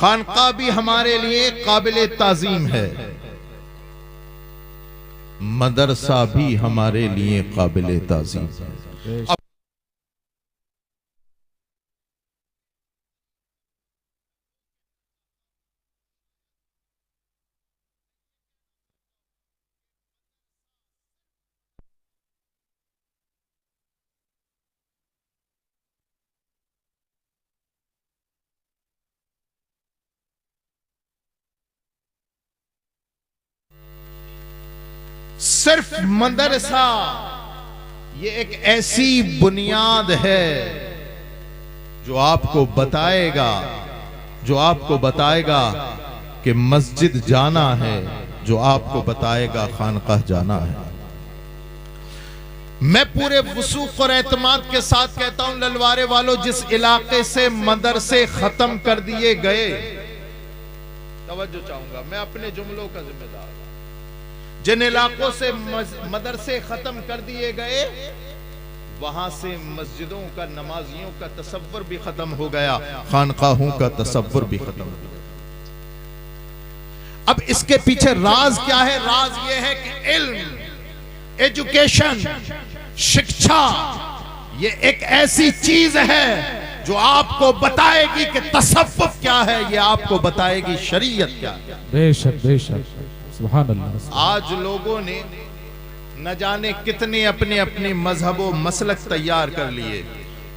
खानका भी हमारे लिए काबिल ताजीम है, मदरसा भी हमारे लिए काबिल ताजीम है। सिर्फ मदरसा ये एक ऐसी बुनियाद है जो आपको बताएगा कि मस्जिद जाना है, जो आपको बताएगा खानकाह जाना है। मैं पूरे वसूख और एतमाद के साथ कहता हूं ललवारे वालों, जिस इलाके से मदरसे खत्म कर दिए गए, तवज्जो चाहूंगा, मैं अपने जुमलों का जिम्मेदार, जिन इलाकों से मदरसे खत्म कर दिए गए वहां से मस्जिदों का, नमाजियों का तसव्वुर भी खत्म हो गया, खानकाहों का तसव्वुर भी खत्म हो गया। अब इसके पीछे राज क्या है? राज यह है कि इल्म, एजुकेशन, शिक्षा ये एक ऐसी चीज है जो आपको बताएगी कि तसव्वुफ क्या है, ये आपको बताएगी शरीयत क्या है। बेशक बेशक, सुभान अल्लाह। आज लोगों ने न जाने कितने अपने अपने मजहब व मसलक तैयार कर लिए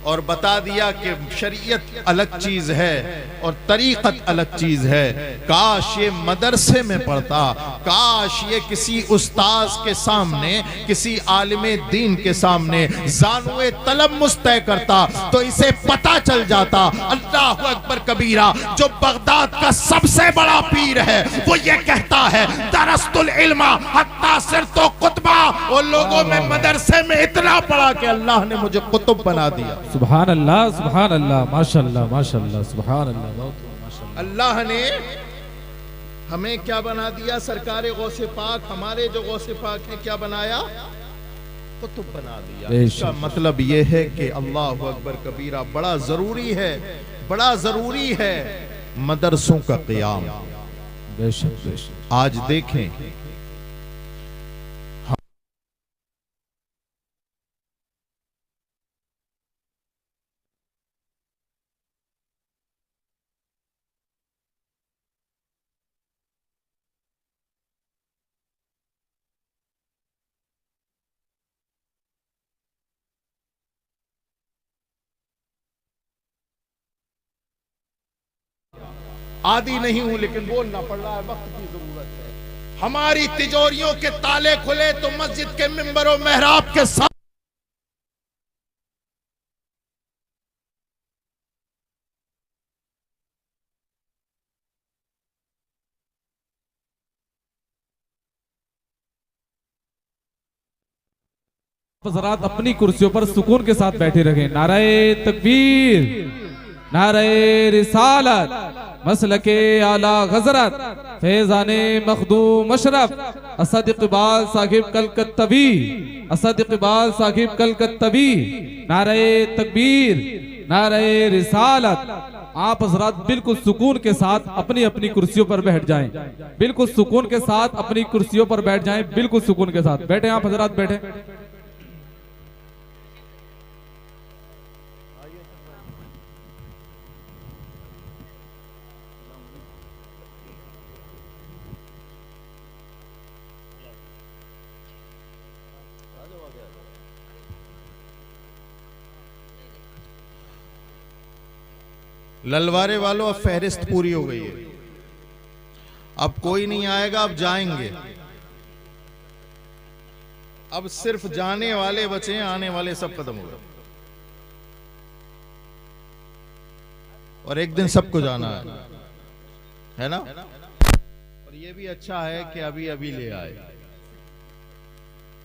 और बता दिया कि शरीयत अलग चीज है और तरीक़त अलग चीज है। काश ये मदरसे में पढ़ता, काश ये किसी उस्ताद के सामने, किसी आलिमे दीन के सामने ज़ानुए तलम्मुस तय करता तो इसे पता चल जाता। अल्लाहु अकबर कबीरा, जो बगदाद का सबसे बड़ा पीर है वो ये कहता है दरस्तुल इल्मा हत्ता सिरतो कुतबा, और लोगों में मदरसे में इतना पढ़ा कि अल्लाह ने मुझे कुतुब बना दिया। सुभान अल्लाह, माशाअल्लाह माशाअल्लाह, सुभान अल्लाह। अल्लाह ने हमें क्या बना दिया? सरकार गौसे पाक, हमारे जो गौसे पाक ने क्या बनाया? कुतुब बना दिया। इसका मतलब यह है कि अल्लाह अकबर कबीरा, बड़ा जरूरी है, बड़ा जरूरी है मदरसों का क़याम। बेशक बेशक। आज देखें, आदि नहीं हूं लेकिन बोलना पड़ रहा है, वक्त की जरूरत है। हमारी तिजोरियों के ताले खुले तो मस्जिद के मिंबर और मेहराब के साथ हज़रात अपनी कुर्सियों पर सुकून के साथ बैठे रहे। नारे तकबीर, नारे रिसालत, मसलके आला गजरत, फैजाने मखदूम अशरफ, असद इकबाल साहिब कलकत्तवी, असद इकबाल साहिब कलकत्तवी। नारे तकबीर, नारे रिसालत। आप हज़रात बिल्कुल सुकून के साथ अपनी अपनी कुर्सियों पर बैठ जाएं, बिल्कुल सुकून के साथ अपनी कुर्सियों पर बैठ जाएं, बिल्कुल सुकून के साथ बैठे। आप हज़रात बैठे। ललवारे वालों, अब फहरिस्त पूरी हो गई है, अब कोई नहीं आएगा, अब जाएंगे। अब सिर्फ जाने वाले बचे, आने वाले सब खत्म हो गए। और एक दिन सबको जाना है ना? और ये भी अच्छा है कि अभी अभी ले आए।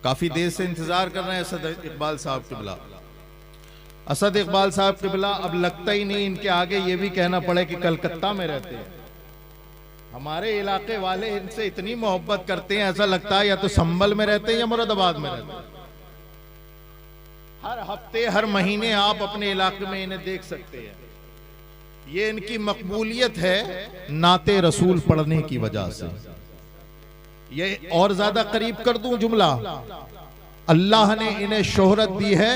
काफी देर से इंतजार कर रहे हैं असद इकबाल साहब किबला। असद इकबाल साहब किबला, अब लगता ही नहीं इनके आगे ये भी कहना पड़े कि कलकत्ता में रहते हैं। हमारे इलाके वाले इनसे इतनी मोहब्बत करते हैं, ऐसा लगता है या तो संभल में रहते हैं या मुरादाबाद में रहते हैं। हर हफ्ते, हर महीने आप अपने इलाके में इन्हें देख सकते हैं। ये इनकी मकबूलियत है नाते रसूल पढ़ने की वजह से। ये और ज्यादा करीब कर दूं जुमला, अल्लाह ने इन्हें शोहरत दी है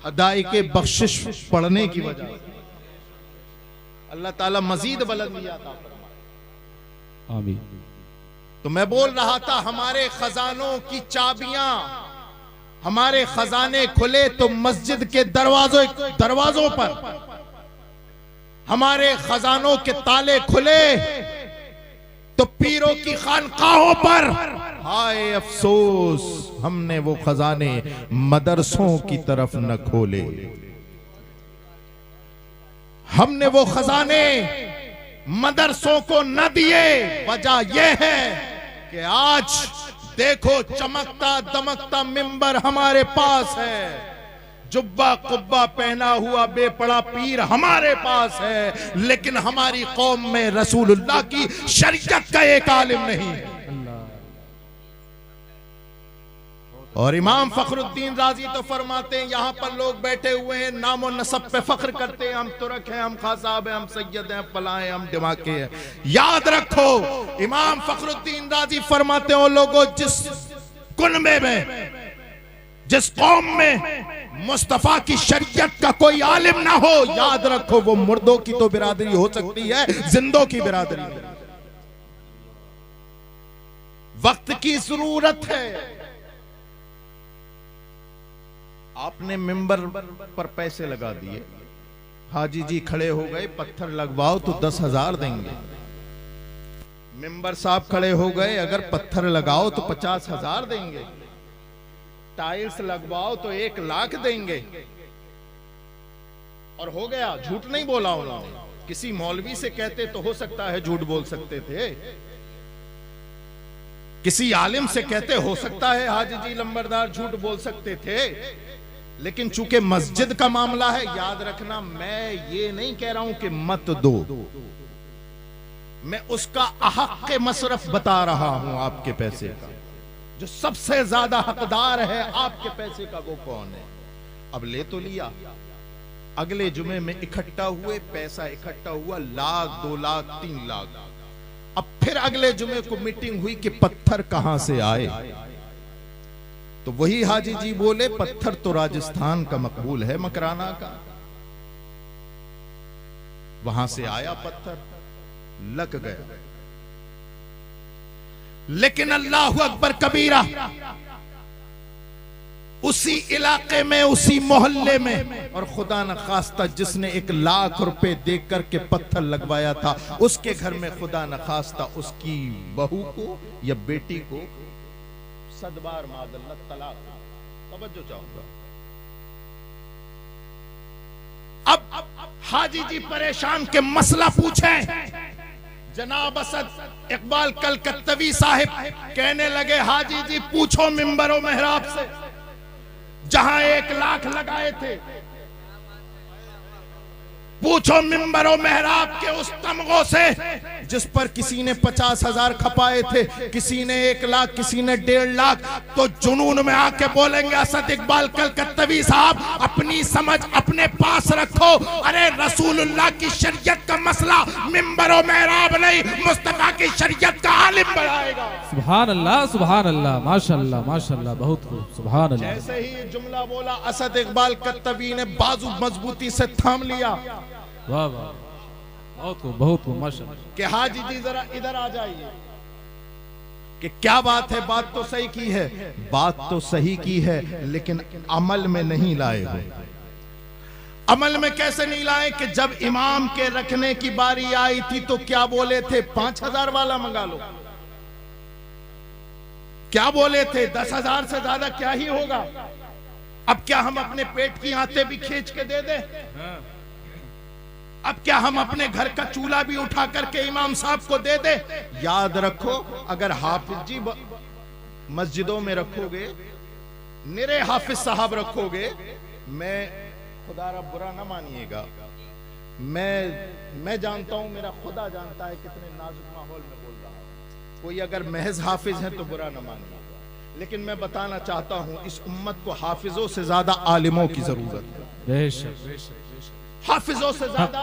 हदाइके बख्शिश पढ़ने की वजह से। अल्लाह ताला मजीद बुलंदियां अता फरमाए। आमीन। तो मैं बोल रहा था हमारे खजानों की चाबियां, हमारे खजाने खुले तो मस्जिद के दरवाजों पर, हमारे खजानों के ताले खुले तो पीरों की खानकाहों पर। हाय अफसोस हमने वो खजाने मदरसों की तरफ न खोले, हमने वो खजाने मदरसों को न दिए। वजह यह है कि आज देखो चमकता दमकता मिंबर हमारे पास है, जुब्बा कुब्बा पहना हुआ बेपड़ा पीर हमारे पास है, लेकिन हमारी कौम में रसूलुल्लाह की शरीयत का एक आलिम नहीं है। और इमाम फखरुद्दीन राजी तो फरमाते हैं, यहां पर लोग बैठे हुए हैं नामो नसब पे फख्र करते हैं, हम तुरक हैं, हम खासाब हैं, हम सैयद हैं, फलां हैं, हम दिमाके हैं। याद रखो इमाम फखरुद्दीन राजी फरमाते हैं, लोगों जिस कुनबे में, जिस कौम में मुस्तफा की शरीयत का कोई आलिम ना हो, याद रखो वो मुर्दों की तो बिरादरी हो सकती है, जिंदों की बिरादरी नहीं। वक्त की जरूरत है। आपने मिंबर पर पैसे लगा दिए, हाजी जी खड़े हो गए, पत्थर लगवाओ तो 10,000 देंगे। मिंबर साहब खड़े हो गए, अगर पत्थर लगाओ तो 50,000 देंगे। टाइल्स लगवाओ तो 1 लाख देंगे। और हो गया, झूठ नहीं बोला उन्होंने। किसी मौलवी से कहते तो हो सकता है झूठ बोल सकते थे, किसी आलिम से कहते हो सकता है हाजी जी लंबरदार झूठ बोल सकते थे, लेकिन चूंकि मस्जिद का मामला है, याद रखना मैं ये नहीं कह रहा हूं कि मत दो, मैं उसका हक मसरफ बता रहा हूं आपके पैसे का। जो सबसे ज्यादा हकदार है आपके पैसे का वो कौन है? अब ले तो लिया, अगले जुमे में इकट्ठा हुए, पैसा इकट्ठा हुआ, 1 लाख 2 लाख 3 लाख। अब फिर अगले जुमे को मीटिंग हुई कि पत्थर कहां से आए, तो वही हाजी जी बोले पत्थर तो राजस्थान का मकबूल है, मकराना का, वहां से आया पत्थर, लग गया। लेकिन अल्लाह अकबर कबीरा, उसी इलाके में, उसी मोहल्ले में, और खुदा न खास्ता जिसने 1 लाख रुपए देकर करके पत्थर लगवाया था, उसके घर में खुदा न खास्ता उसकी बहू को या बेटी को सदबार मादल्ला तलाक। तवज्जो चाहूंगा। अब हाजी जी परेशान के मसला पूछे। जनाब असद इकबाल कलकत्तवी साहिब कहने लगे, हाजी जी पूछो मिंबरो मेहराब से, जहां 1 लाख लगाए थे, पूछो मिंबरो मेहराब के उस तमगों से जिस पर किसी ने 50,000 खपाए थे, किसी ने 1 लाख, किसी ने 1.5 लाख। तो जुनून में आके बोलेंगे असद इकबाल कलकत्तवी साहब अपनी समझ अपने पास रखो। अरे रसूलुल्लाह की शरीयत का मसला मिंबरो मेहराब नहीं, मुस्तफा की शरीयत का आलिम बनाएगा। सुभान अल्लाह, माशाअल्लाह माशाअल्लाह, बहुत खूब, सुभान अल्लाह। जैसे ही जुमला बोला, असद इकबाल कत्तवी ने बाजू मजबूती से थाम लिया। वाह वाह, बहुत खूब, बहुत खूब, माशाअल्लाह। कि हाजी जी जरा इधर आ जाइए, कि क्या बात है? बात तो सही की है, बात तो सही की है, लेकिन अमल में नहीं लाए हो। अमल में कैसे नहीं लाए? कि जब इमाम के रखने की बारी आई थी तो क्या बोले थे? 5,000 वाला मंगा लो। क्या बोले थे? 10,000 से ज्यादा क्या ही होगा। अब क्या हम अपने पेट की आंतें भी खींच के दे दे? अब क्या हम अपने घर का चूल्हा भी उठा करके इमाम साहब को दे दे? याद रखो, अगर हाफिज जी मस्जिदों में रखोगे, निरे हाफिज साहब रखोगे, मैं खुदा रब बुरा ना मानिएगा, मैं जानता हूं, मेरा खुदा जानता है कितने नाजुक माहौल में बोल रहा हूं। कोई अगर महज हाफिज है तो बुरा ना मानिएगा, लेकिन मैं बताना चाहता हूं इस उम्मत को हाफिजों से ज्यादा आलिमों की जरूरत है। बेशक बेशक, हाफिजों से ज्यादा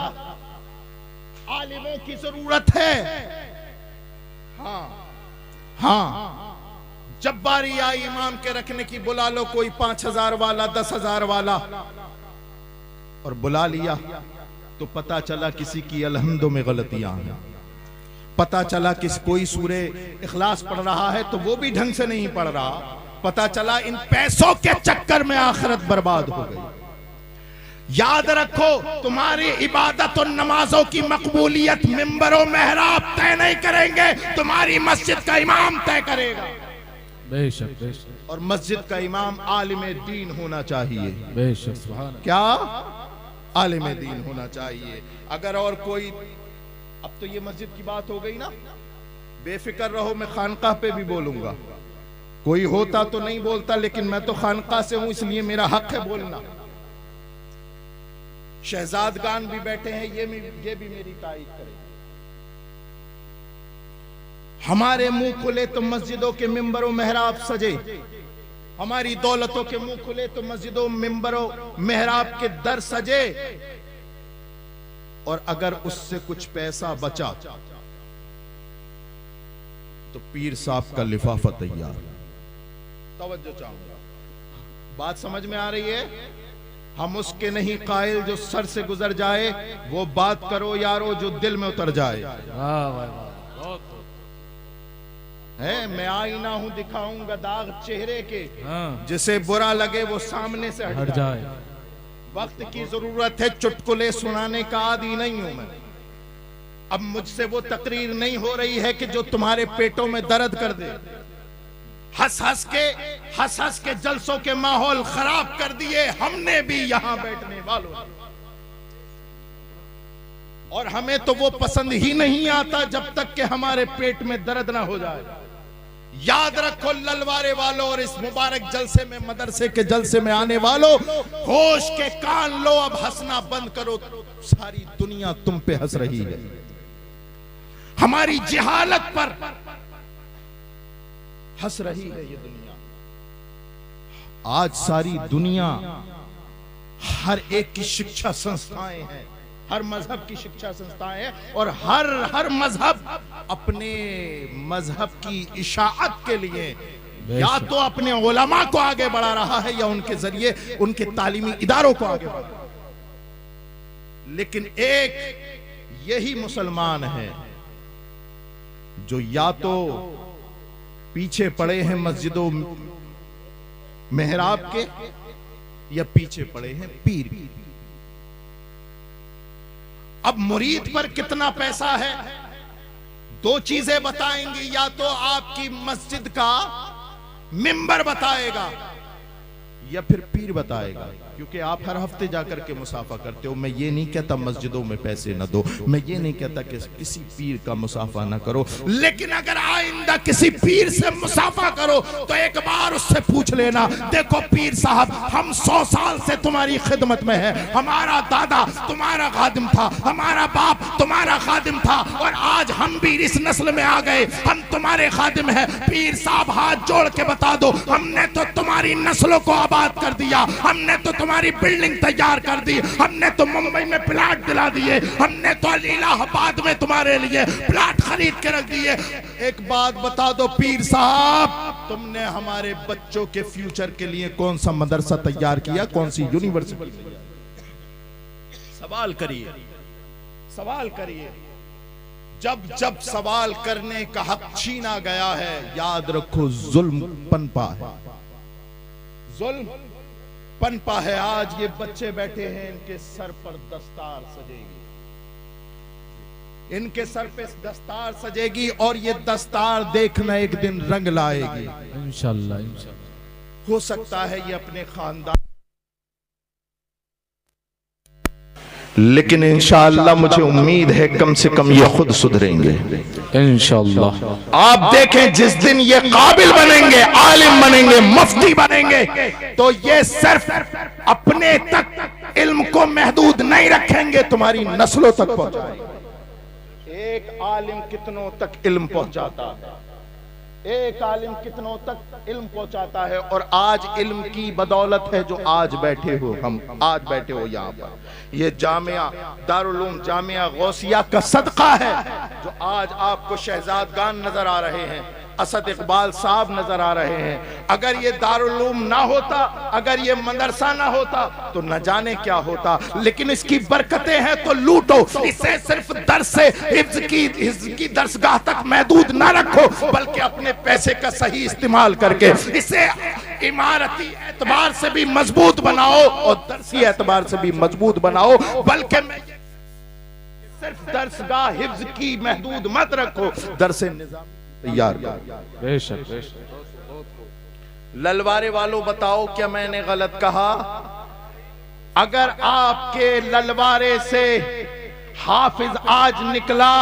आलिमों की जरूरत है। हाँ हाँ, जब बारी आई इमाम के रखने की, बुला लो कोई 5,000 वाला, 10,000 वाला, और बुला लिया तो पता चला किसी की अलहम्दो में गलतियां हैं। पता चला कि कोई सूरे इखलास पढ़ रहा है तो वो भी ढंग से नहीं पढ़ रहा। पता चला इन पैसों के चक्कर में आखिरत बर्बाद हो गई। याद रखो, तुम्हारी इबादत और नमाजों की मकबूलियत मिंबरों मेहराब तय नहीं करेंगे, तुम्हारी मस्जिद का इमाम तय करेगा। बेशक बेशक। और मस्जिद का इमाम आलिम दीन होना चाहिए। बेशक, सुभान अल्लाह। क्या? आलिम दीन होना चाहिए। अगर और कोई, अब तो ये मस्जिद की बात हो गई ना, बेफिक्र रहो, मैं खानकाह पे भी बोलूंगा। कोई होता तो नहीं बोलता, लेकिन मैं तो खानकाह से हूं, इसलिए मेरा हक है बोलना। शहजादगान भी बैठे हैं, ये भी मेरी तारीफ करें। हमारे मुंह खुले तो मस्जिदों के मिंबरों मेहराब सजे, हमारी दौलतों के मुंह खुले तो मस्जिदों मिंबरों मेहराब के दर सजे, और अगर उससे कुछ पैसा बचा तो पीर साहब का लिफाफा तैयार। तवज्जो चाहूंगा, बात समझ में आ रही है? हम उसके नहीं कायल जो सर से गुजर जाए, वो बात करो यारो जो दिल में उतर जाए। है, मैं आईना हूं, दिखाऊंगा दाग चेहरे के, जिसे बुरा लगे वो सामने से हट जाए। वक्त की जरूरत है, चुटकुले सुनाने का आदी नहीं हूं मैं। अब मुझसे वो तकरीर नहीं हो रही है कि जो तुम्हारे पेटों में दर्द कर दे। हंस हंस के जलसों के माहौल खराब कर दिए हमने भी यहां बैठने वालों, और हमें तो वो पसंद ही नहीं आता जब तक कि हमारे पेट में दर्द ना हो जाए। याद रखो ललवारे वालों, और इस मुबारक जलसे में, मदरसे के जलसे में आने वालों, होश के कान लो, अब हंसना बंद करो। सारी दुनिया तुम पे हंस रही है, हमारी जहालत पर हंस रही है ये दुनिया। आज सारी दुनिया, हर एक की शिक्षा संस्थाएं हैं, हर मजहब की शिक्षा संस्थाएं हैं, और हर मजहब अपने मजहब की इशाअत के लिए या तो अपने उलमा को आगे बढ़ा रहा है, या उनके जरिए उनके तालीमी इदारों को आगे बढ़ा। लेकिन एक यही मुसलमान है जो या तो पीछे पड़े हैं मस्जिदों मेहराब के, या पीछे पड़े हैं पीर की। अब मुरीद पर कितना पैसा है, दो चीजें बताएंगी। या तो आपकी मस्जिद का मिंबर बताएगा, या फिर पीर बताएगा। क्योंकि आप हर हफ्ते जाकर के मुसाफा करते हो। मैं ये नहीं कहता मस्जिदों में पैसे न दो, मैं ये नहीं कहता कि किसी पीर का मुसाफा न करो, लेकिन अगर आइंदा किसी पीर से मुसाफा करो तो एक बार उससे पूछ लेना, देखो पीर साहब, हम 100 साल से तुम्हारी खिदमत में है, हमारा दादा तुम्हारा खादिम था, हमारा बाप तुम्हारा खादिम था, और आज हम भी इस नस्ल में आ गए, हम तुम्हारे खादिम हैं। पीर साहब हाथ जोड़ के बता दो, हमने तो तुम्हारी नस्लों को आबाद कर दिया, हमने तो तुम्हारी बिल्डिंग तैयार कर दी, हमने तो मुंबई में प्लाट दिला दिए, हमने तो इलाहाबाद में तुम्हारे लिए प्लाट खरीद के रख दिए। एक बात बता दो पीर साहब, तुमने हमारे बच्चों के फ्यूचर के लिए कौन सा मदरसा तैयार किया, कौन सी यूनिवर्सिटी? सवाल करिए, सवाल करिए। जब जब सवाल करने का हक छीना गया है, याद रखो जुल्म पनपा है, जुल्म पनपा है। आज ये बच्चे बैठे हैं, इनके सर पर दस्तार सजेगी, इनके सर पे दस्तार सजेगी, और ये दस्तार देखना एक दिन रंग लाएगी इंशाअल्लाह। हो सकता है ये अपने खानदान, लेकिन इंशाअल्लाह मुझे उम्मीद है कम से कम ये खुद सुधरेंगे इंशाअल्लाह। आप देखें जिस दिन ये काबिल बनेंगे, आलिम बनेंगे, मुफ्ती बनेंगे, तो ये सिर्फ अपने तक इल्म को महदूद नहीं रखेंगे, तुम्हारी नस्लों तक पहुंचाएंगे। एक आलिम कितनों तक इल्म पहुंचाता है, एक आलिम कितनों तक इल्म पहुंचाता है। और आज इल्म की बदौलत है जो आज बैठे हो, हम आज बैठे हो यहाँ पर। ये जामिया दारुल उलूम जामिया गौसिया का सदका है जो आज आपको शहजादगान नजर आ रहे हैं, असद इकबाल साहब नजर आ रहे हैं। अगर ये दारुल उलूम ना होता, अगर ये मदरसा ना होता तो न जाने क्या होता। लेकिन इसकी बरकतें हैं तो लूटो, इसे सिर्फ दर्स से हिफ्ज की दरसगाह तक महदूद ना रखो, बल्कि अपने पैसे का सही इस्तेमाल करके इसे इमारती एतबार से भी मजबूत बनाओ और दरसी एतबार से भी मजबूत बनाओ। बल्कि मैं सिर्फ दरसगाह हिफ्ज की महदूद मत रखो, दरसे निजाम तैयार। बेशक बेशक। ललवारे वालों बताओ क्या मैंने गलत कहा? अगर आपके ललवारे से हाफिज आज निकला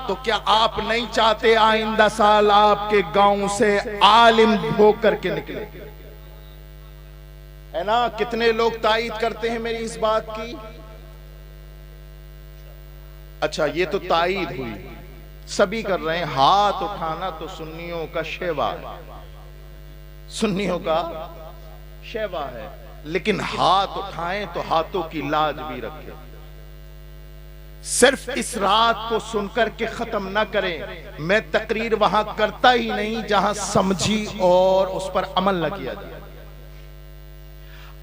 तो क्या आप नहीं चाहते आइंदा साल आपके गांव से आलिम होकर के निकले? है ना? कितने लोग तायीद करते हैं मेरी इस बात की? अच्छा, ये तो तायीद हुई, सभी कर रहे हैं। हाथ उठाना तो सुन्नियों का शेवा है, सुन्नियों का शेवा है, लेकिन हाथ उठाएं तो हाथों की लाज भी रखें। सिर्फ इस रात को सुनकर के खत्म ना करें। मैं तकरीर वहां करता ही नहीं जहां समझी और उस पर अमल न किया जाए।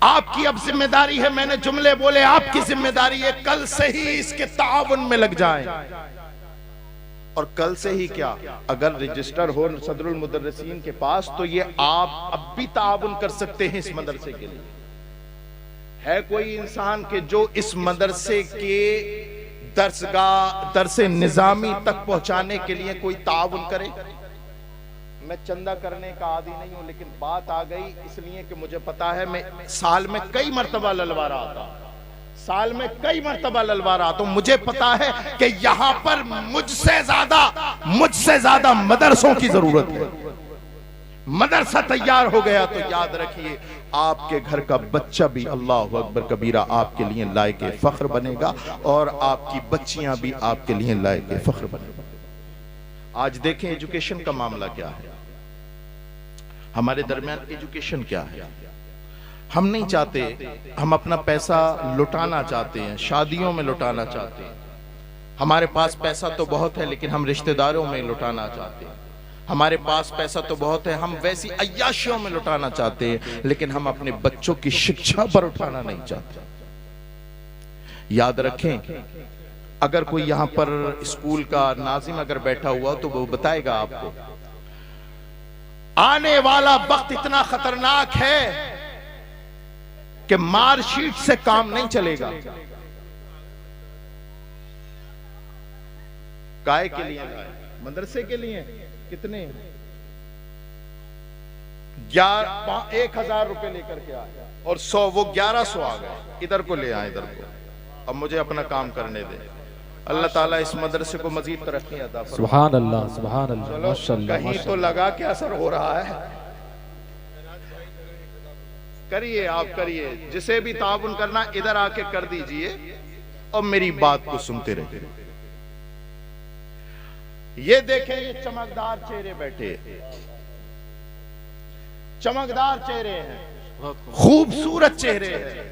आपकी अब जिम्मेदारी है, मैंने जुमले बोले, आपकी जिम्मेदारी है कल से ही इसके ताउन में लग जाएं। और कल से ही क्या, अगर रजिस्टर हो सदरुल मुदर्रिसीन के पास तो ये आप अब भी ताउन कर सकते हैं इस मदरसे के लिए। है कोई इंसान के जो इस मदरसे के दरसे निजामी तक पहुंचाने के लिए कोई ताउन करे? मैं चंदा करने का आदी नहीं हूं, लेकिन बात आ गई इसलिए कि मुझे पता है मैं साल में कई मर्तबा ललवारा आता हूं, साल में कई मर्तबा ललवारा आता हूं। मुझे पता है कि यहां पर मुझसे ज्यादा मदरसों की जरूरत है। मदरसा तैयार हो गया तो याद रखिए आपके घर का बच्चा भी अल्लाह अकबर कबीरा आपके लिए लायक फख्र बनेगा और आपकी बच्चियां भी आपके लिए लायक फख्र बनेगा। आज देखें एजुकेशन का मामला क्या है, हमारे दरमियान एजुकेशन क्या है। हम नहीं चाहते, हम अपना पैसा लुटाना चाहते हैं, शादियों में लुटाना चाहते हैं। हमारे पास पैसा तो बहुत है लेकिन हम रिश्तेदारों में लुटाना चाहते हैं। हमारे पास पैसा तो बहुत है, हम वैसी अय्याशियों में लुटाना चाहते हैं, लेकिन हम अपने बच्चों की शिक्षा पर उठाना नहीं चाहते। याद रखें, अगर कोई यहां पर स्कूल का नाजिम अगर बैठा हुआ तो वो बताएगा आपको आने वाला वक्त इतना खतरनाक है कि मार्कशीट से काम नहीं चलेगा। काय के लिए लाए? मदरसे के लिए। कितने? 1000 रुपए लेकर के आए और 100 वो 1100 आ गए। इधर को ले आए, इधर को। अब मुझे अपना काम करने दे। अल्लाह ताला इस मदरसे को मजीद तरक्की अता फरमाए। सुभान अल्लाह, सुभान अल्लाह, माशाअल्लाह। कहीं तो लगा के असर हो रहा है। करिए, आप करिए, जिसे भी ताउन करना इधर आके कर दीजिए और मेरी बात को सुनते रहिए। ये देखें, ये चमकदार चेहरे बैठे, चमकदार चेहरे हैं, खूबसूरत चेहरे हैं,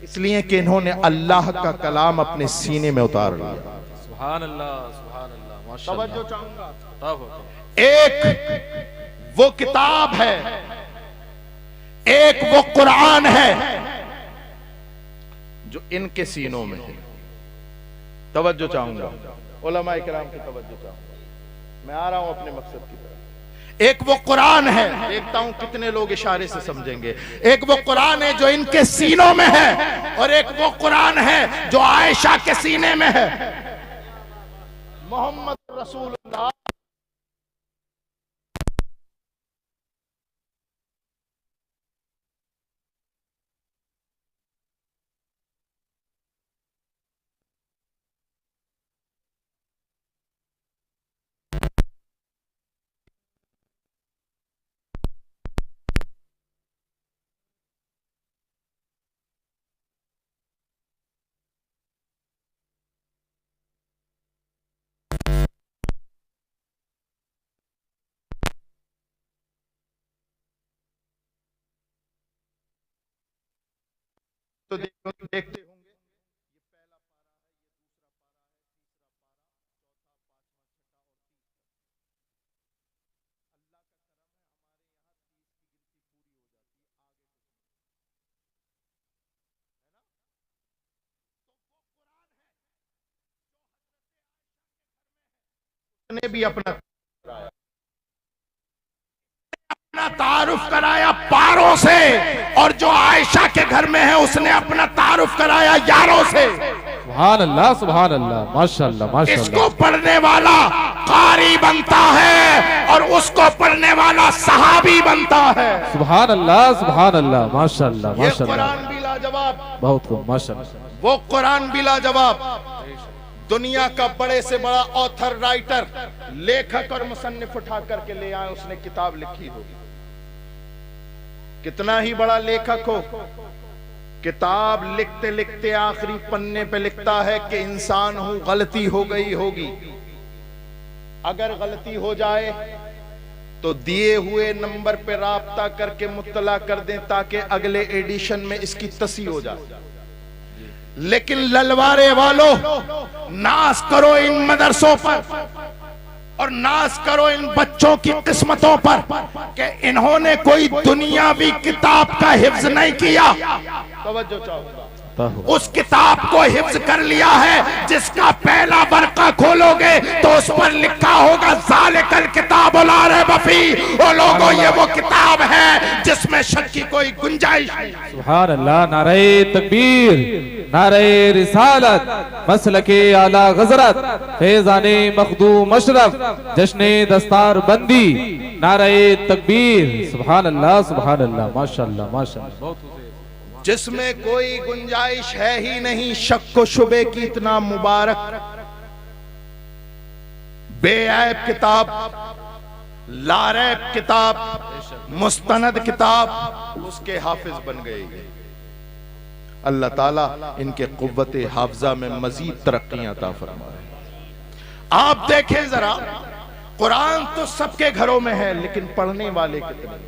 इसलिए कि इन्होंने अल्लाह का कलाम अपने सीने में उतार लिया। सुभान अल्लाह, सुभान अल्लाह, माशाअल्लाह। तवज्जो चाहूंगा, एक वो किताब है, एक वो कुरान है जो इनके सीनों में है। तवज्जो चाहूंगा, उलमाए किराम की तवज्जो चाहूंगा। मैं आ रहा हूं अपने मकसद की तरफ। एक वो कुरान है, देखता हूं कितने लोग इशारे से समझेंगे। एक वो कुरान है जो इनके सीनों में है और एक वो कुरान है जो आयशा के सीने में है। मोहम्मद रसूलुल्लाह तो देखते होंगे, ये पहला पारा है, ये दूसरा पारा है। अल्लाह का करम है, हमारे यहाँ 30 की गिनती पूरी हो जाती है, आगे ने भी अपना तारुफ कराया पारों से, और जो आयशा के घर में है उसने अपना तारुफ कराया यारों से। सुभान अल्लाह, माशाअल्लाह माशाअल्लाह। इसको पढ़ने वाला कारी बनता है और उसको पढ़ने वाला सहाबी बनता है। सुभान अल्लाह, माशाअल्लाह ये माशाअल्लाह। कुरान भी लाजवाब, बहुत खूब माशाअल्लाह। वो कुरान भी लाजवाब। दुनिया का बड़े से बड़ा ऑथर, राइटर, लेखक और मुसन्निफ उठा करके ले आए, उसने किताब लिखी हो, कितना ही बड़ा लेखक हो, किताब लिखते लिखते आखिरी पन्ने पे लिखता है कि इंसान हूं, गलती हो गई होगी, अगर गलती हो जाए तो दिए हुए नंबर पे राब्ता करके मुत्तला कर दें ताकि अगले एडिशन में इसकी तसी हो जाए। लेकिन ललवारे वालों, नाज करो इन मदरसों पर और नाज करो इन बच्चों की किस्मतों पर कि इन्होंने कोई दुनियावी किताब का हिफ्ज नहीं किया। तवज्जो चाहूंगा, उस किताब को हिफ्ज कर लिया है जिसका पहला बरका खोलोगे तो उस पर लिखा होगा ज़ालिकल किताब ला रैब फीह। ओ लोगों, ये वो किताब है जिसमें शक की कोई गुंजाइश नहीं। सुभान अल्लाह, नारे तकबीर, नारे रिसालत, मसलके आला गजरत, फैज़ाने मखदूम अशरफ, जश्ने दस्तार बंदी, नारे तकबीर। सुभान अल्लाह, माशाअल्लाह माशाअल्लाह। जिसमें कोई गुंजाइश है ही नहीं शक व शुबे की, इतना मुबारक बेऐब किताब, लारैब किताब, मुस्तनद किताब, उसके हाफिज बन गए। अल्लाह ताला इनके कुव्वते हाफजा में मजीद तरक्कियां अता फरमाए। आप देखें जरा, कुरान तो सबके घरों में है, लेकिन पढ़ने वाले कितने?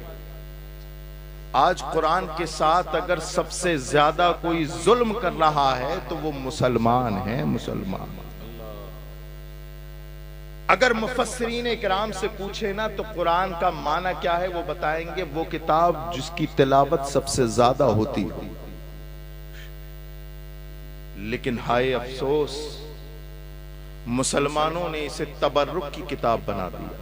आज कुरान के साथ अगर सबसे ज्यादा कोई जुल्म कर रहा है तो वो मुसलमान है, मुसलमान। अगर मुफस्सिरीन इकराम से पूछे ना तो कुरान का माना क्या है, वो बताएंगे वो किताब जिसकी तिलावत सबसे ज्यादा होती हो। लेकिन हाय अफसोस, मुसलमानों ने इसे तबर्रुक की किताब बना दिया।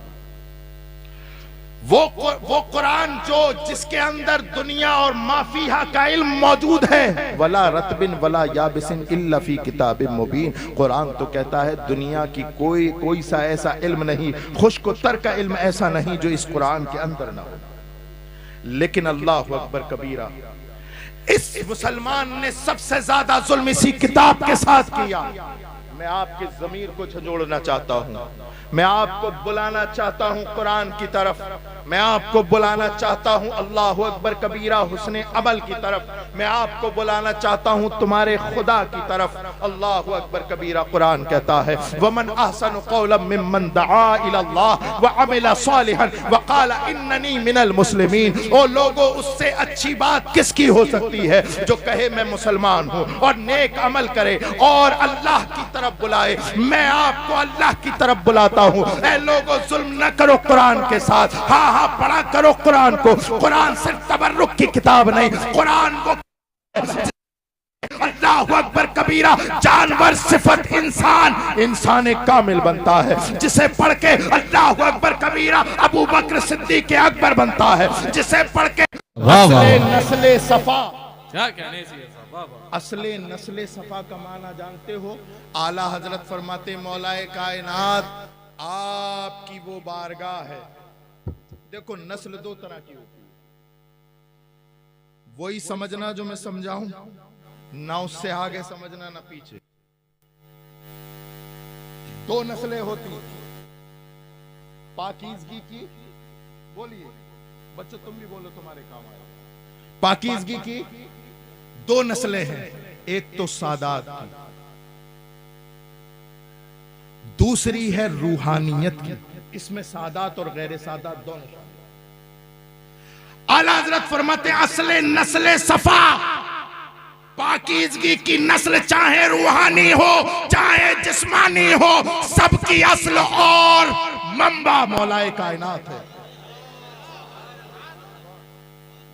वो कुरान जो जिसके अंदर दुनिया और माफिहा का इल्म मौजूद है, वला रतबिन वला याबिसिन इल्ला फी किताबिन मुबीन। कुरान तो कहता है दुनिया की कोई सा ऐसा इल्म नहीं, खुश्क तर का इल्म ऐसा नहीं जो इस कुरान के अंदर ना हो। लेकिन अल्लाह अकबर कबीरा, इस मुसलमान ने सबसे ज्यादा जुल्म इसी किताब के साथ किया। मैं आपके ज़मीर को झंझोड़ना चाहता हूँ, मैं आपको बुलाना चाहता हूँ कुरान की तरफ, मैं आपको बुलाना चाहता हूँ अल्लाह अकबर कबीरा हुस्ने अमल की तरफ, मैं आपको बुलाना चाहता हूँ तुम्हारे खुदा की तरफ। अल्लाह अकबर कबीरा कुरान कहता है, वमन अहसनु क़ौलन मिम्मन दआ इलल्लाह व अमिला सालिहन व क़ाल इन्ननी मिनल मुस्लिमीन। ओ लोगों, उससे अच्छी बात किसकी हो सकती है जो कहे मैं मुसलमान हूँ और नेक अमल करे और अल्लाह की तरफ बुलाए। मैं आपको अल्लाह की तरफ बुलाता हूँ। ऐ लोगों, जुल्म न करो कुरान के साथ, हाँ हाँ पढ़ा करो कुरान को। कुरान सिर्फ तबर्रुक की किताब नहीं, कुरान वो अल्लाह अकबर कबीरा जानवर सिफत इंसान कामिल बनता है, जिसे पढ़ के अल्लाह अकबर कबीरा अबू बकर सिद्दीक अकबर बनता है, जिसे पढ़ के नस्ले सफा। क्या कहने चाहिए? असले नस्ले सफा का माना जानते हो? आला हजरत फरमाते, मौलाए कायनात आपकी वो बारगाह है। देखो, नस्ल दो तरह की होती है, वही समझना जो मैं समझाऊं, ना उससे आगे समझना ना पीछे। दो नस्लें होती, पाकीज़गी की, बोलिए बच्चों तुम भी बोलो, तुम्हारे काम आएगा। पाकीज़गी की दो नस्लें हैं, एक तो सादात की, दूसरी है रूहानियत की। इसमें सादात और गैर सादात दोनों। आला हज़रत फरमाते असले नस्ले सफा, पाकीज़गी की नस्ल चाहे रूहानी हो चाहे जिस्मानी हो, सबकी असल और मंबा मौलाए कायनात है।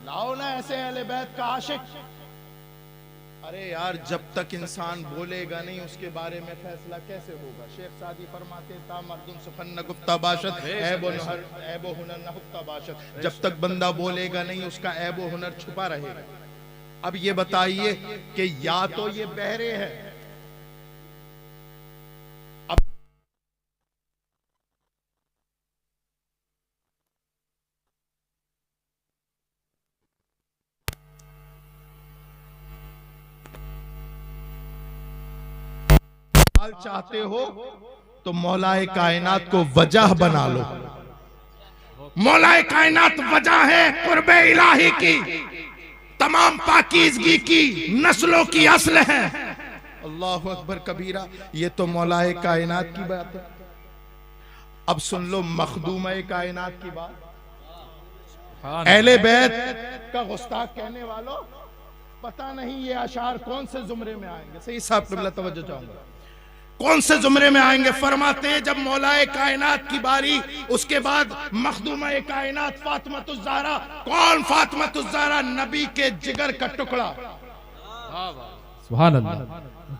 लाओ ना ऐसे अहले बैत का आशिक। अरे यार, जब तक इंसान बोलेगा नहीं उसके बारे में फैसला कैसे होगा? शेख सादी फरमाते ता मर्दुन सुफन न गुफ्ता बाशत ऐब व हुनर न हुफ्ता बाशत। जब तक बंदा बोलेगा नहीं उसका ऐब व हुनर छुपा रहेगा। अब ये बताइए कि या तो ये बहरे हैं, चाहते हो तो मौलाए कायनात को वजह बना लो। मौलाए कायनात वजह है कुर्बे इलाही की, तमाम पाकीज़गी की नस्लों की असल है। अल्लाहु अकबर कबीरा। ये तो मौलाए कायनात की बात है। अब सुन लो मखदूम कायनात की बात। अहले बैत का गुस्ताख कहने वालों, पता नहीं ये अशार कौन से जुमरे में आएंगे। सही साहब क़िबला तवज्जो चाहूंगा, कौन से जुमरे में आएंगे? फरमाते हैं जब मौलाए कायनात की बारी, उसके बाद मखदूमा कायनात फातिमातुज़ ज़हरा। कौन फातिमातुज़ ज़हरा? नबी के जिगर का टुकड़ा, सुभान अल्लाह,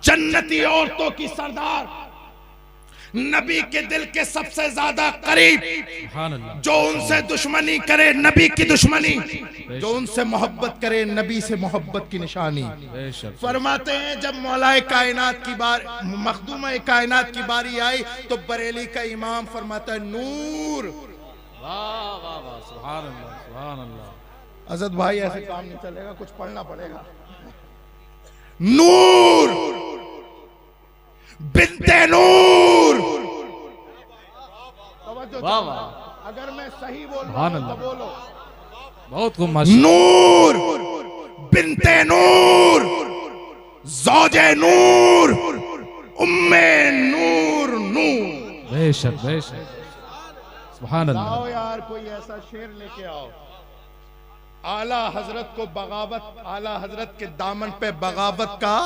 जन्नती औरतों की सरदार, नबी के दिल के सबसे ज्यादा करीब। जो उनसे दुश्मनी करे नबी की दुश्मनी, जो उनसे मोहब्बत करे नबी से मोहब्बत की निशानी। फरमाते हैं जब मौलाए कायनात की बार, मखदूम कायनात की बारी आई तो बरेली का इमाम फरमाता है नूर। वाह वाह वाह, सुभान अल्लाह, सुभान अल्लाह। असद भाई ऐसे काम नहीं चलेगा, कुछ पढ़ना पड़ेगा। नूर बिन्ते नूर। वाह वाह, अगर मैं सही बोल रहा हूं तो बोलो। बहुत खूब। नूर बिन्ते नूर, ज़ौजे नूर, उम्मे नूर नूर। बेशक बेशक, सुभान अल्लाह। आओ यार कोई ऐसा शेर लेके आओ। आला हजरत को बगावत, आला हजरत के दामन पे बगावत का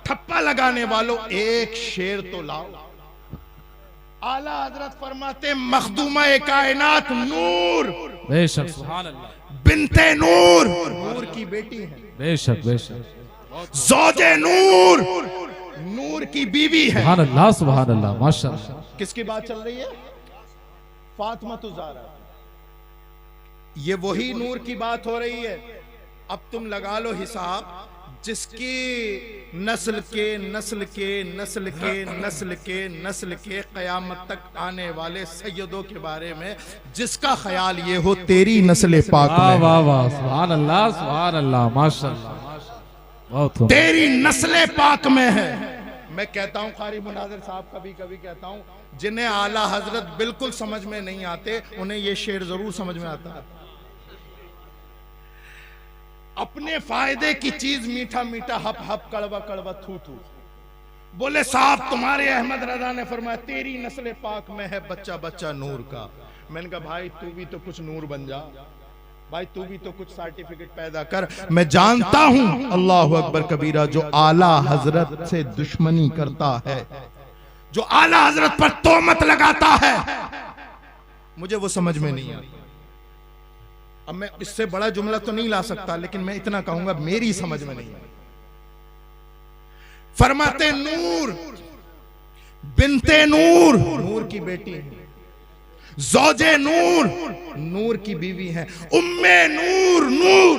ठप्पा लगाने वालों एक शेर तो लाओ। आला हजरत फरमाते मखदूमा कायनात नूर, बेशक, सुभान अल्लाह, बिन्ते नूर, नूर की बेटी है, बेशक बेशक, ज़ौजे नूर, नूर की बीवी है। सुभान अल्लाह, सुभान अल्लाह, माशाअल्लाह। किसकी बात चल रही है? फातिमातुज़ ज़हरा। ये वही नूर की बात हो रही है। अब तुम लगा लो हिसाब, जिसकी नस्ल के नस्ल के नस्ल के नस्ल के नस्ल के क़यामत तक आने वाले सैयदों के बारे में जिसका ख्याल ये हो तेरी नस्ल पाक में, वाह वाह, सुभान अल्लाह, सुभान अल्लाह, माशाअल्लाह, बहुत खूब, तेरी नस्ल पाक में है। मैं कहता हूँ कारी मुनाज़िर साहब, कभी कभी कहता हूँ जिन्हें आला हजरत बिल्कुल समझ में नहीं आते उन्हें ये शेर जरूर समझ में आता है। अपने फायदे की चीज मीठा मीठा, हप हप, कड़वा कड़वा, थू थू। बोले साहब तुम्हारे अहमद रजा ने फरमाया तेरी नस्ल पाक में है बच्चा बच्चा नूर का। मैंने कहा भाई तू भी तो कुछ नूर बन जा, भाई तू भी तो कुछ सर्टिफिकेट पैदा कर। मैं जानता हूं अल्लाह अकबर कबीरा, जो आला हजरत से दुश्मनी करता है, जो आला हजरत पर तोहमत लगाता है, मुझे वो समझ में नहीं आता। अब मैं इससे बड़ा जुमला तो नहीं ला सकता, लेकिन मैं इतना कहूंगा मेरी समझ में नहीं। फरमाते नूर बिन्ते नूर, नूर की बेटी है, ज़ौजे नूर, नूर की बीवी है, उम्मे नूर नूर।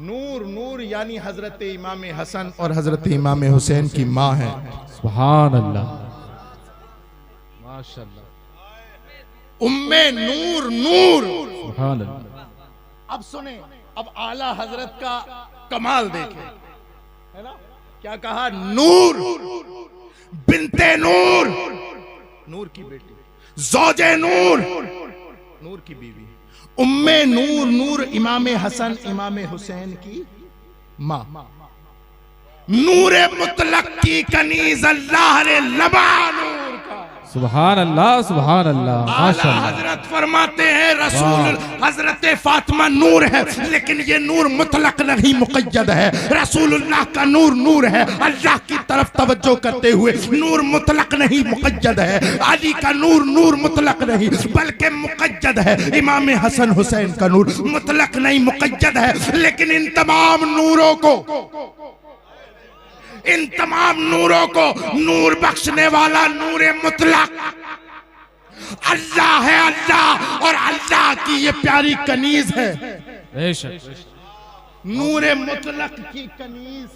नूर नूर यानी हजरत इमाम हसन और हजरत इमाम हुसैन की माँ है। सुभान अल्लाह, माशाअल्लाह, उम्मे नूर नूर, सुभान अल्लाह। अब सुने, अब आला हजरत का कमाल देखें, है ना? क्या कहा? नूर बिन्ते नूर, नूर की बेटी, ज़ौजे नूर, नूर की बीवी, उम्मे नूर नूर, इमाम हसन इमाम हुसैन की माँ, नूर मुतलक की कनीज अल्लाह रे लबा नूर का। सुभान अल्लाह, सुभान अल्लाह, आला माशाअल्लाह। हजरत फरमाते हैं रसूल हजरत फातिमा नूर है, लेकिन ये नूर मुतलक नहीं मुक़य्यद है। रसूलुल्लाह का नूर नूर है, अल्लाह की तरफ तवज्जो करते हुए नूर मुतलक नहीं मुक़य्यद है। अली का नूर नूर मुतलक नहीं बल्कि मुक़य्यद है। इमाम हसन हुसैन का नूर मुतलक नहीं मुक़य्यद है। लेकिन इन तमाम नूरों को, इन तमाम नूरों को नूर बख्शने वाला नूर मुतलक अल्लाह है। अल्लाह और अल्लाह की ये प्यारी कनीज है, बेशक नूर मुतलक की कनीज।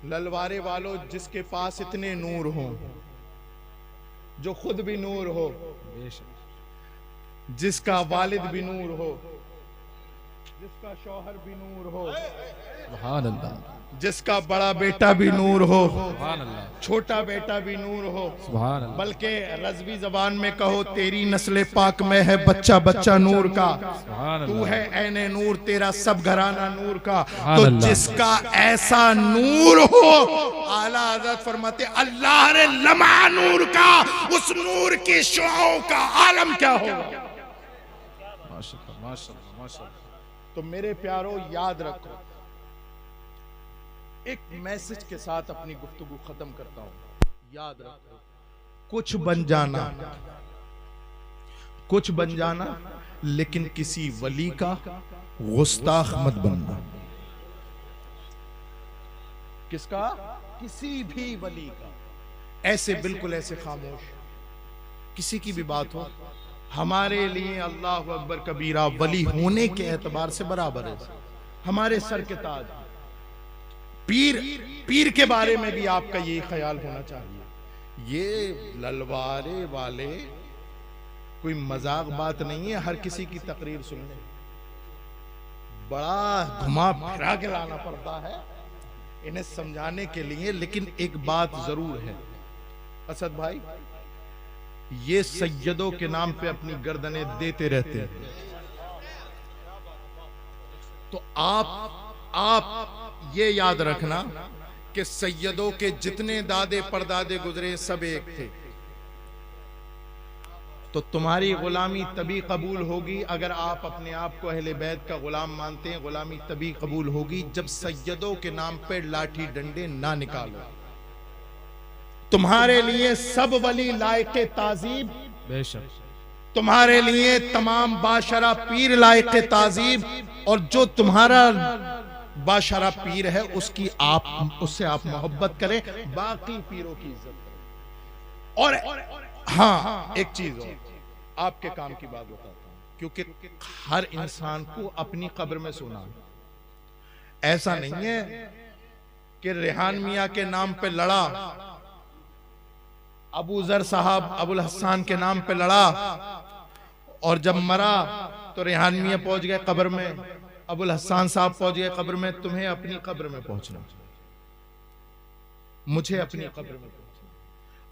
ललवारे वालों, जिसके पास इतने नूर हो, जो खुद भी नूर हो, जिसका वालिद भी नूर हो, जिसका शौहर भी नूर हो, सुभान अल्लाह, जिसका बड़ा बेटा भी नूर हो, सुभान अल्लाह, छोटा बेटा भी नूर हो, सुभान अल्लाह, बल्कि रज़वी ज़बान में कहो तेरी नस्ल पाक में है बच्चा बच्चा नूर का, तू है ऐने नूर, तेरा सब घराना नूर का। तो जिसका ऐसा नूर हो, आला हज़रत फरमाते अल्लाह रे लमा नूर का, उस नूर की शुआओं का आलम क्या होगा। माशाअल्लाह, माशाअल्लाह, माशाअल्लाह। तो मेरे प्यारो याद रखो, एक मैसेज के साथ अपनी गुफ्तगू खत्म करता हूं। याद रखो, कुछ बन जाना, कुछ बन जाना, लेकिन किसी वली का गुस्ताख मत बनना। किसका? किसी भी वली का। ऐसे बिल्कुल ऐसे खामोश, किसी की भी बात हो, हमारे लिए अल्लाह अकबर कबीरा वली होने के एतबार से बराबर है। हमारे सर के ताज पीर के बारे में भी आपका यही ख्याल होना चाहिए। ये ललवारे वाले कोई मजाक बात नहीं है, हर किसी की तकरीर सुनने बड़ा घुमा फिरा के लाना पड़ता है इन्हें समझाने के लिए। लेकिन एक बात जरूर है असद भाई, ये सैयदों के नाम पे अपनी गर्दनें देते रहते हैं। तो आप ये याद रखना कि सैयदों के जितने दादे परदादे गुजरे सब एक थे। तो तुम्हारी गुलामी तभी कबूल होगी अगर आप अपने आप को अहले बैत का गुलाम मानते हैं। गुलामी तभी कबूल होगी जब सैयदों के नाम पे लाठी डंडे ना निकालो। तुम्हारे लिए सब वली लायके ताजीब, बेशक तुम्हारे लिए तमाम बाशरा पीर लायके ताजीब, और जो तुम्हारा बाशरा पीर है उससे आप मोहब्बत करें, बाकी पीरों की इज्जत करें। और हाँ, एक चीज और आपके काम की बात बताता हूं, क्योंकि हर इंसान को अपनी कब्र में सोना है। ऐसा नहीं है कि रेहान मियां के नाम पे लड़ा, अबू जर साहब अबुल हसन के नाम पे लड़ा, और जब मरा तो रेहान मियां पहुंच गए कब्र में, अबुल हसन साहब पहुंच गए कब्र में। तुम्हें अपनी कब्र में पहुंचना, मुझे अपनी कब्र में पहुंचना।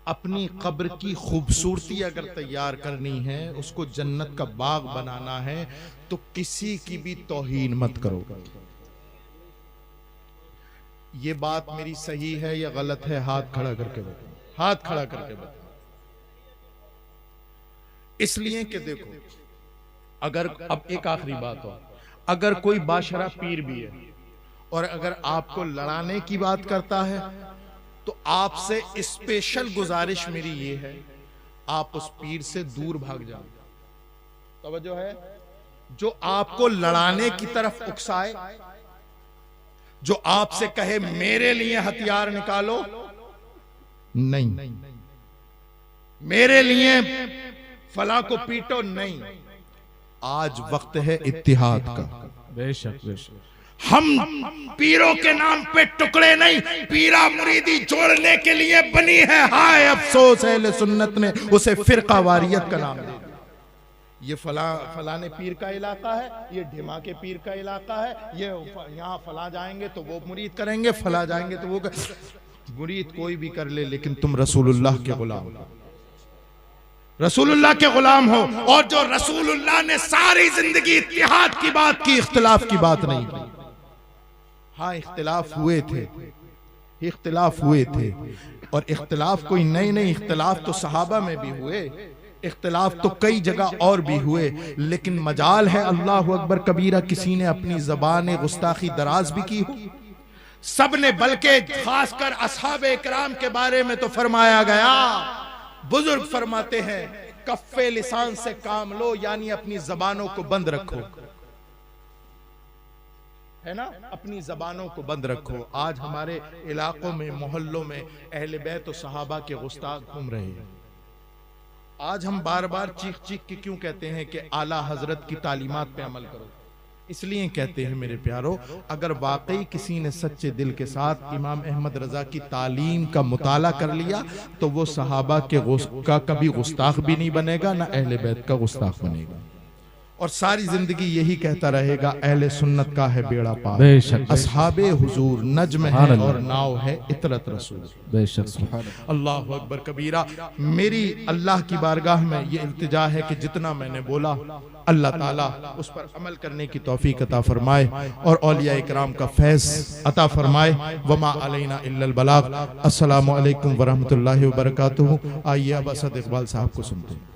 अपनी कब्र की खूबसूरती अगर तैयार करनी है, उसको जन्नत का बाग बनाना है, तो किसी की भी तौहीन मत करो। ये बात मेरी सही है या गलत है? हाथ खड़ा करके बताओ, हाथ खड़ा करके बताओ। इसलिए कि देखो, अगर अब एक आखिरी बात हो, अगर कोई बाशरा पीर भी है और अगर आपको लड़ाने की बात करता है, तो आपसे स्पेशल गुजारिश मेरी ये है, आप उस पीर से दूर भाग जाओ। तवज्जो है? जो आपको लड़ाने की तरफ उकसाए, जो आपसे कहे मेरे लिए हथियार निकालो, नहीं, मेरे लिए फला को पीटो, नहीं। आज वक्त है इत्तिहाद का। बेशक बेशक। हम पीरों के नाम पे टुकड़े नहीं, पीरा मुरीदी जोड़ने के लिए बनी है। हाय अफसोस अहले सुन्नत ने उसे फिरका वारियत का नाम दिया। ये फलाने पीर का इलाका है, ये ढिमा के पीर का इलाका है, ये यहाँ फला जाएंगे तो वो मुरीद करेंगे, फला जाएंगे तो वो मुरीद कोई भी कर ले, लेकिन तुम रसूलुल्लाह के गुलाम हो, रसूलुल्लाह के गुलाम हो। और जो रसूलुल्लाह ने सारी जिंदगी इत्तिहाद की बात की, इख्तिलाफ की बात नहीं की। हाँ, इख्तिलाफ हुए थे, इख्तिलाफ हुए थे, और इख्तिलाफ कोई नए नए इख्तिलाफ तो सहाबा में भी हुए, इख्तिलाफ तो कई जगह और भी हुए, लेकिन मजाल है अल्लाह अकबर कबीरा किसी ने अपनी ज़बान गुस्ताखी दराज भी की हो। सब ने, बल्कि खासकर असहाबे इकराम के बारे में तो फरमाया गया, बुजुर्ग फरमाते हैं कफ्फे लिसान से काम लो, यानी अपनी जबानों को बंद रखो, है ना, अपनी जबानों को बंद रखो। आज हमारे इलाकों में, मोहल्लों में अहले बैत और सहाबा के गुस्ताख घूम रहे हैं। आज हम बार बार चीख चीख के क्यों कहते हैं कि आला हजरत की तालीमात पे अमल करो? इसलिए कहते हैं मेरे प्यारो, अगर वाकई किसी ने सच्चे दिल के साथ इमाम अहमद रजा की तालीम का मुताला कर लिया तो वो सहाबा का कभी गुस्ताख भी नहीं बनेगा, ना अहले बैत का गुस्ताख बनेगा, और सारी जिंदगी यही कहता रहेगा अहले सुन्नत का है बेड़ा पार, असहाबे हुजूर नज्म है और नाव है इतरत रसूल। बेशक अल्लाह अकबर कबीरा। मेरी अल्लाह की बारगाह में ये इल्तिजा है कि जितना मैंने बोला अल्लाह ताला उस पर अमल करने की तौफीक अता फरमाए और औलिया इकराम का फैज़ अता फरमाए। वमा अलैना इल्लल बलाग। अस्सलामु अलैकुम वरहमतुल्लाहि वबरकातुहू। आइए अब असद इकबाल साहब को सुनते हैं।